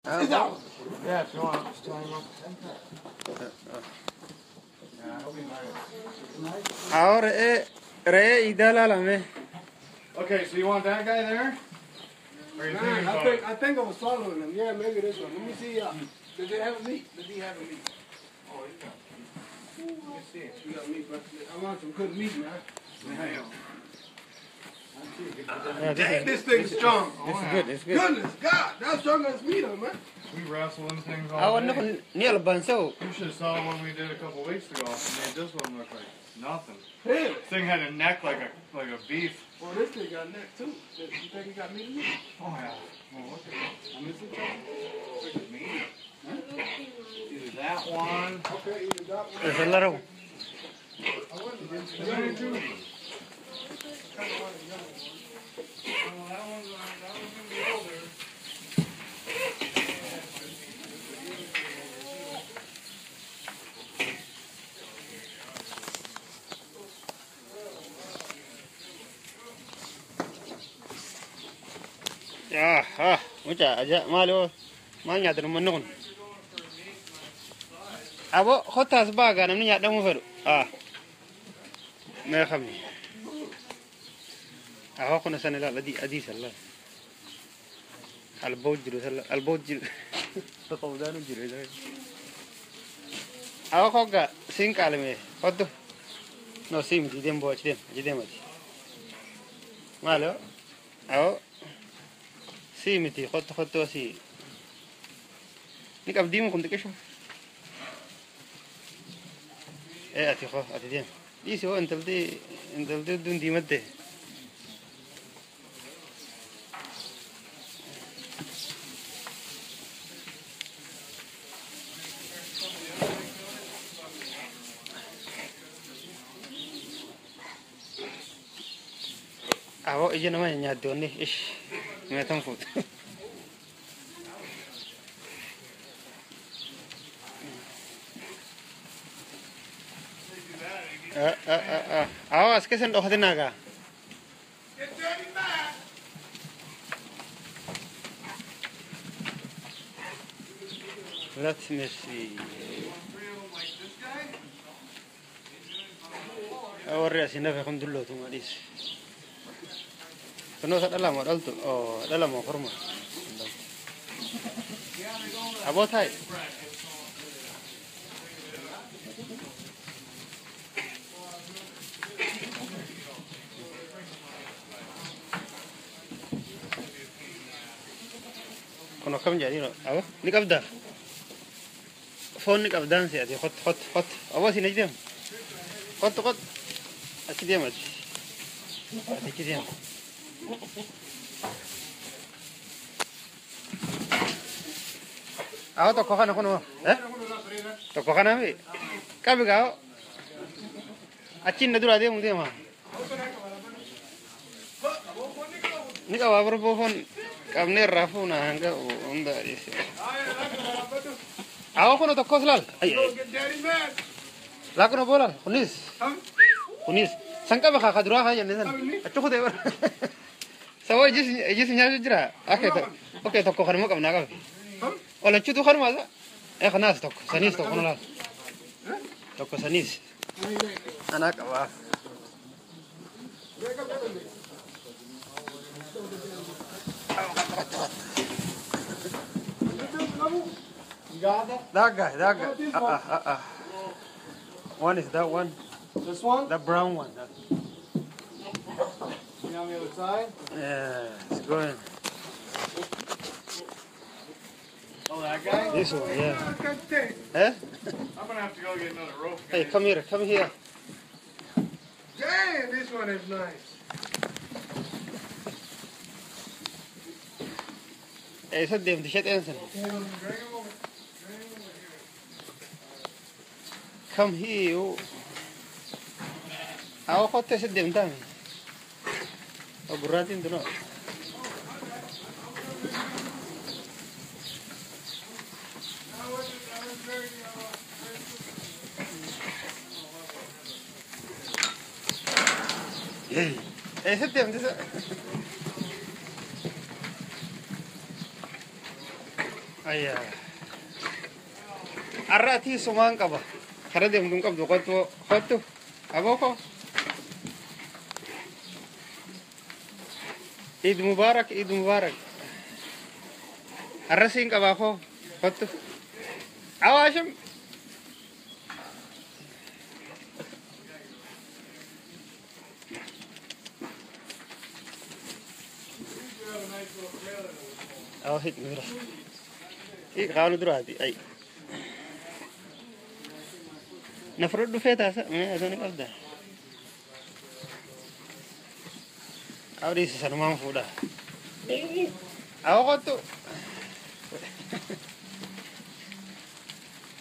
Yeah, if you want. Just tell him. Ahora re idala. Okay, so you want that guy there? Or you thinking about it? I think I was following him. Yeah, maybe this one. Let me see. Did they have a meat? Did he have a meat? Oh, he's got. Let me see it. We got meat, but I want some good meat, man. Damn. Dang, this thing's strong. It's good. It's good. Goodness God, that's strong as meat, man. We wrestle them things I all want day. to near Banso. You should have saw one we did a couple weeks ago. And made this one look like nothing. Really? This thing had a neck like a beef. Well, this thing got neck too. You think he got meat in it? Oh yeah. Well, look at it. I miss it, Look at me. Either that one. Okay, either that one. There's a lot of. I wouldn't have been Is there any two? kind of wanted young one. Oh, that one's gonna be older. Mucha aja malo. Manya tu menung. Abo khotas baga namni ya damu feru. ما خمي أهو كنا سنة لا لدي أديس الله البوجل تقودان جري أهو خوكا سين كلمة خدو نو سيم جديم بوش جديم أدي ماله أهو سيمتي خدو سي نيك أبديم كنت كشوف إيه أتي خو أتي دين Isi oh entel tu dun di mate. Awo ijo namanya nyadon nih, ish, metam food. Awas kesan doh tenaga. Let me see. Awalnya sih nafe kon dulu tuh madis. Kono sa dalam modal tuh, oh dalam mau korma. Abot hai. Kono kam jadi no, apa? Ni kabda. Phone ni kabda sih, ada hot. Apa sih ni dia? Hot. Aci dia mas. Aci dia. Aku toko kana kono, toko kana mi. Kabi kau. Acin dah dulu ada mungkin mah. Ni kau apa phone? Kamne rafu na hanga onda isi. Ako kono to koslal. Ay. La kono bola. Kunis. Sangka ba khadra ha yan san. Achu khode bar. Sawa jis nya jira. Okay to ko kharmo kam na ka. Wala chu to kharmo za. Khanas to sanis to kono la. To ko sanis. Anak wa. You got that? That guy. One is that one. This one? The brown one. You on the other side? Yeah, it's going. Oh, that guy? This one, yeah. Damn, I'm gonna have to go get another rope. Hey, come here. this one is nice. Hey, so them the shit answer. Come here. Ako ko te sa dem dami. O buratin to no. Eh, sa dem sa. Ayya. Arrati sumaan qaba. Kara deemtuun qabdu qottu. Aboko. Eid Mubarak, Eid Mubarak. Arrasiin qaba koo qottu. Awaashim. Hit mira. Qaanu duraati ay. Nafrod dhufee taasa asani qabda. Awdiisa sanumaan fuudha. Awa qottu.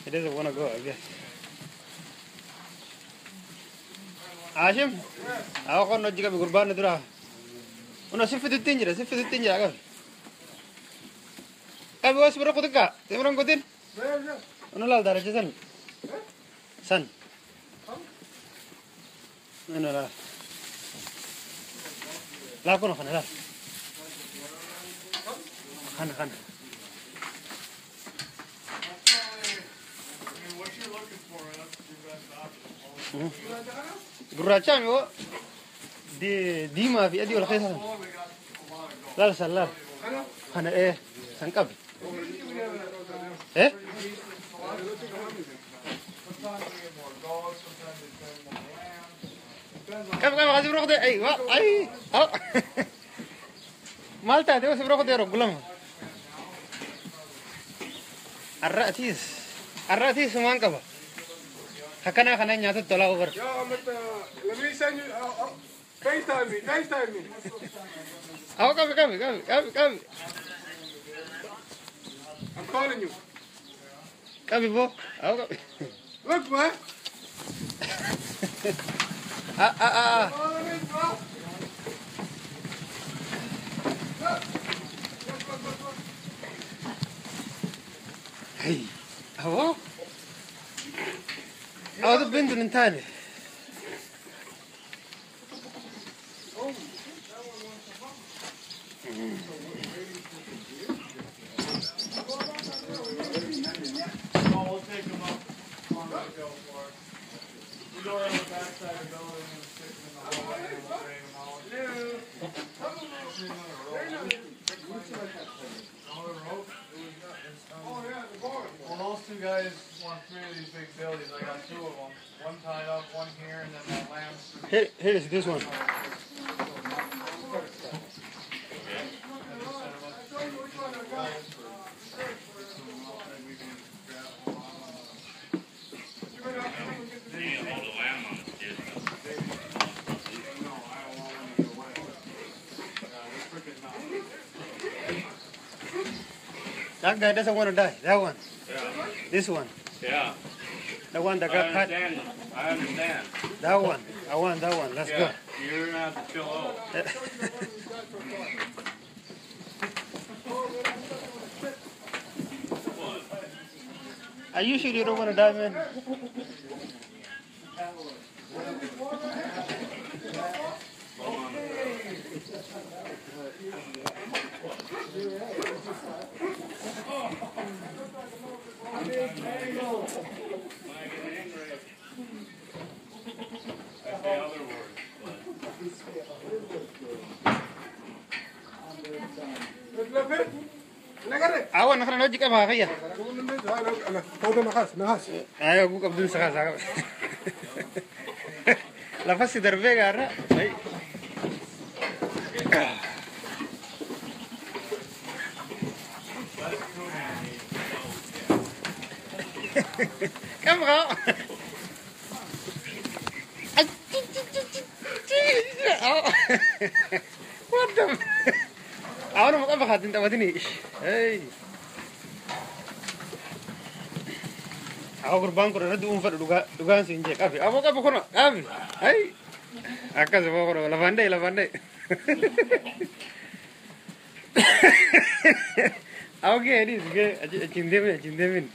He doesn't want to go, I guess. Ashim, awa qonno jiga bi gurbaan dura. Uno sifiduttiin jira qabi. Qabi was bira kutika, timran kutin. Uno lal daraja san. Uno lal. La kono khana lal. Khana. What you're looking for, that's your best option. Gurracha mi wo di ma fi adi wal khaysa. Lal salal. Khana san qabi. كم غادي بروح ده أيوة أي أو مالته ده بس بروح ده رجلهم الرأتيس مان كبا هكذا خنا نياتو تلا أوفر Yeah, let me send you. FaceTime me. أو كم I'm calling you. كم بو أو كم Look, man. Follow me, bro. هي هو هذا بنت من ثاني We'll take them up. Come on, let's go for it. We go around the backside of the building and stick them in the hallway and we'll drag them out. Well, those two guys want 3 of these big billies. I got 2 of them. One tied up, one here, and then that lamb's. here is this one that guy doesn't want to die that one this one Yeah, the one that got cut I understand. that one I want that one let's go You're gonna have to chill out. Are you sure you don't want to die, man? That's the other word. Awan nak nak jika apa kaya? نهاس Ayo aku kabdul sakasa. Lepas si derbega ara. Ay. Kamu kau? What the? Awan mau apa hatin tempat ini? Hey. Aku kurban kurang ada umfar dugaan sinjek. Abi, apa kono? Abi, hey. Akas apa kono? Lavandai. Aku ke ini, cindemin.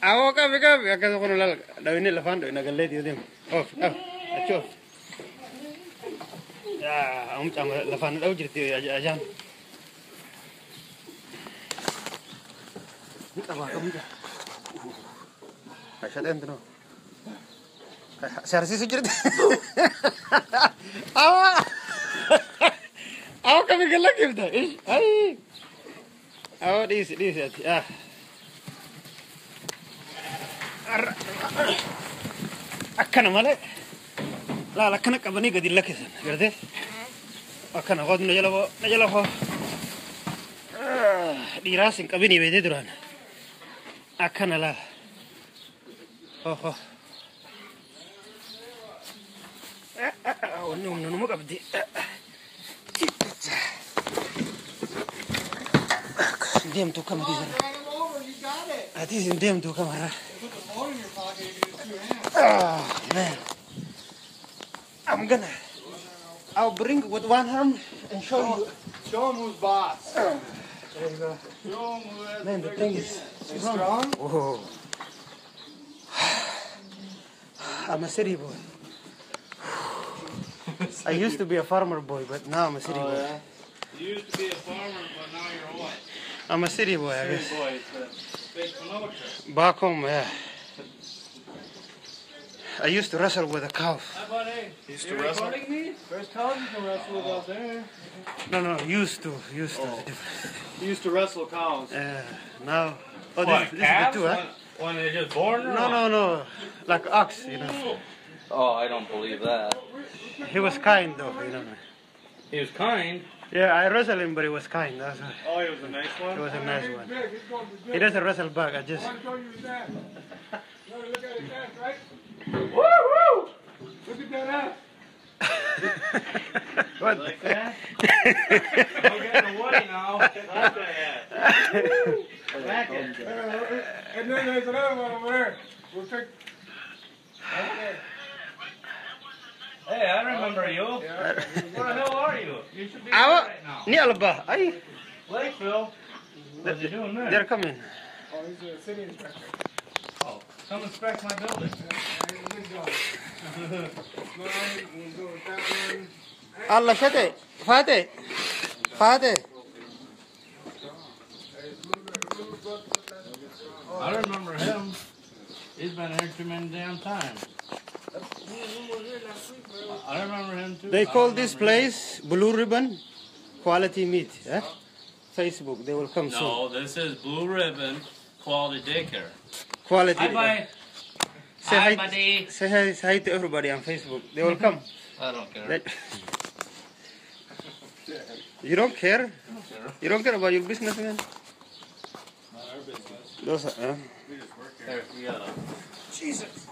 Aku kabe akas kono lal. Dah ini lavando, ina galet dia dem. Off. Acho. Om chama lafan dau jirti ajan. Kita ba kamu dah. Aisyah enten no. Sersi sujud. Awak. Awak kami gelak gitu. Ai. Awak dis ah. Akkana male. La kana kabani gadi lakisan. Gerde. Akkana qod najalo. Dirasin kabini bede duran. Akkana la. Oh. No mo kabdi. Dem tu kam dizara. Ati dem tu kamara. Man. I'll bring with one hand and show you. Show him who's boss. There you go. Show him who has Man, the thing is strong. Whoa. I'm a city boy. I used to be a farmer boy, but now I'm a city boy. Yeah. You used to be a farmer, but now you're what? I'm a city boy, I guess. City boy, it's a big promoter. Back home, yeah. I used to wrestle with a cow. Hi, buddy. Used You to wrestle? recording me? There's cows you can wrestle with out there. No, used to. You used to wrestle cows. Now. Oh, What, this is calves? the two, huh? When they're just born or what? No. Like ox, you know. Oh, I don't believe that. He was kind, though, you know. He was kind. Yeah, I wrestled him, but he was kind. That's why. Oh, he was a nice He one? was a nice one. He doesn't wrestle back. I just. Show you his ass. You want to look at his ass, right? Woo! Look at that ass. What? Like that? I'm getting a Woody now. That's what I had. Back it. And then there's another one over there. We'll take. Okay. Hey, I remember you. Yeah. Where the hell are you? You should be here Awa, right now. ni alba. Ay, Lakeville. What you doing there? they're coming. Oh, he's a city inspector. Oh, come inspect my building. He's a good job. Mine, we'll go with that one. Allah shate. Fate. I remember him. He's been here too many damn times. I remember him too. They I call remember this him. place Blue Ribbon Quality Meat. Eh? Facebook, they will come soon. No, this is Blue Ribbon Quality Daycare. Quality. Hi, bye. Say Hi, hi, buddy. say hi to everybody on Facebook. They will come. I don't care. That- You don't care? You don't care about your business, man? Not our business. Those are, There, we got a Jesus.